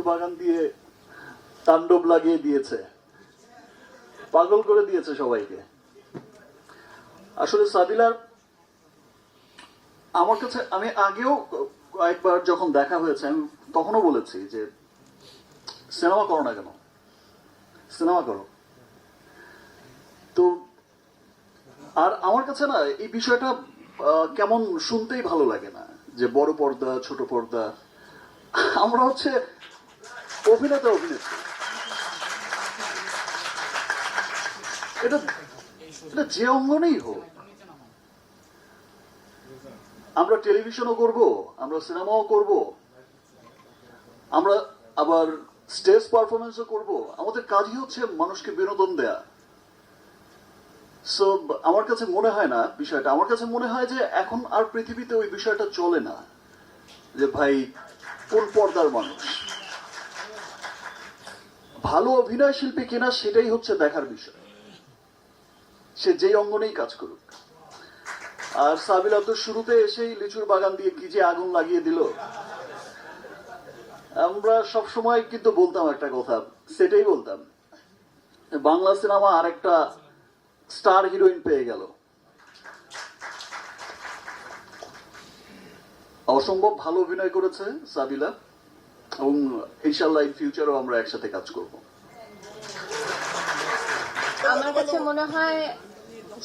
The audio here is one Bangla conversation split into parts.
বাগান দিয়ে তাণ্ডব লাগিয়ে দিয়েছে, পাগল করে দিয়েছে সবাইকে। আসলে সাবিলার আমার কাছে, আমি আগেও কয়েকবার যখন দেখা হয়েছে আমি তখনও বলেছি যে সিনেমা করো না কেন, সিনেমা করো। তো আর আমার কাছে না এই বিষয়টা কেমন শুনতেই ভালো লাগে না যে বড় পর্দা ছোট পর্দা। আমরা হচ্ছে অভিনেতা অভিনেত্রী, এটা এটা যে অঙ্গনেই হোক। আমরা টেলিভিশনও করব, আমরা সিনেমাও করব, আমরা আবার স্টেজ পারফরমেন্সও করব। আমাদের কাজই হচ্ছে মানুষকে বিনোদন দেয়া। সো আমার কাছে মনে হয় না বিষয়টা, আমার কাছে মনে হয় যে এখন আর পৃথিবীতে ওই বিষয়টা চলে না যে ভাই কোন পর্দার মানুষ ভালো অভিনয় শিল্পী কিনা সেটাই হচ্ছে দেখার বিষয়, সে যেই অঙ্গনেই কাজ করুক। আর সাবিলা তো শুরুতে এসেই লিচুর বাগান দিয়ে কি যে আগুন লাগিয়ে দিল। আমরা সব সময় কিন্তু বলতাম একটা কথা, সেটাই বলতাম, বাংলা সিনেমা আরেকটা স্টার হিরোইন পেয়ে গেল। অসম্ভব ভালো অভিনয় করেছে সাবিলা, এবং ইনশাআল্লাহ ইন ফিউচারও আমরা একসাথে কাজ করব। আমার কাছে মনে হয়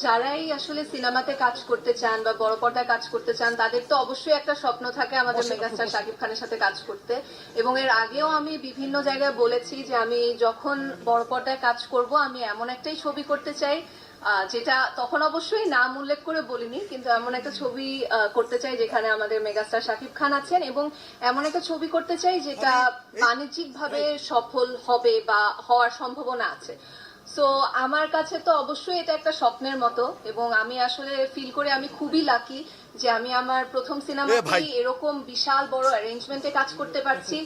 যারাই আসলে সিনেমাতে কাজ করতে চান বা বড় পর্দায় কাজ করতে চান তাদের তো অবশ্যই একটা স্বপ্ন থাকে আমাদের মেগাস্টার শাকিব খানের সাথে কাজ করতে। এবং এর আগেও আমি বিভিন্ন জায়গায় বলেছি যে আমি যখন বড় পর্দায় কাজ করব আমি এমন একটাই ছবি করতে চাই, যেটা তখন অবশ্যই নাম উল্লেখ করে বলিনি, কিন্তু এমন একটা ছবি করতে চাই যেখানে আমাদের মেগাস্টার শাকিব খান আছেন, এবং এমন একটা ছবি করতে চাই যেটা বাণিজ্যিকভাবে সফল হবে বা হওয়ার সম্ভাবনা আছে। সো আমার কাছে তো অবশ্যই এটা একটা স্বপ্নের মতো, এবং আমি আসলে ফিল করে আমি খুবই লাকি যে আমি আমার প্রথম সিনেমাতেই এরকম বিশাল বড় অ্যারেঞ্জমেন্টে কাজ করতে পারছি,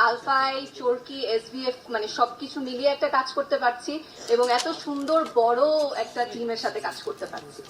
আলফাই চরকি এসবিএফ মানে সবকিছু মিলিয়ে একটা কাজ করতে পারছি, এবং এত সুন্দর বড় একটা টিমের সাথে কাজ করতে পারছি।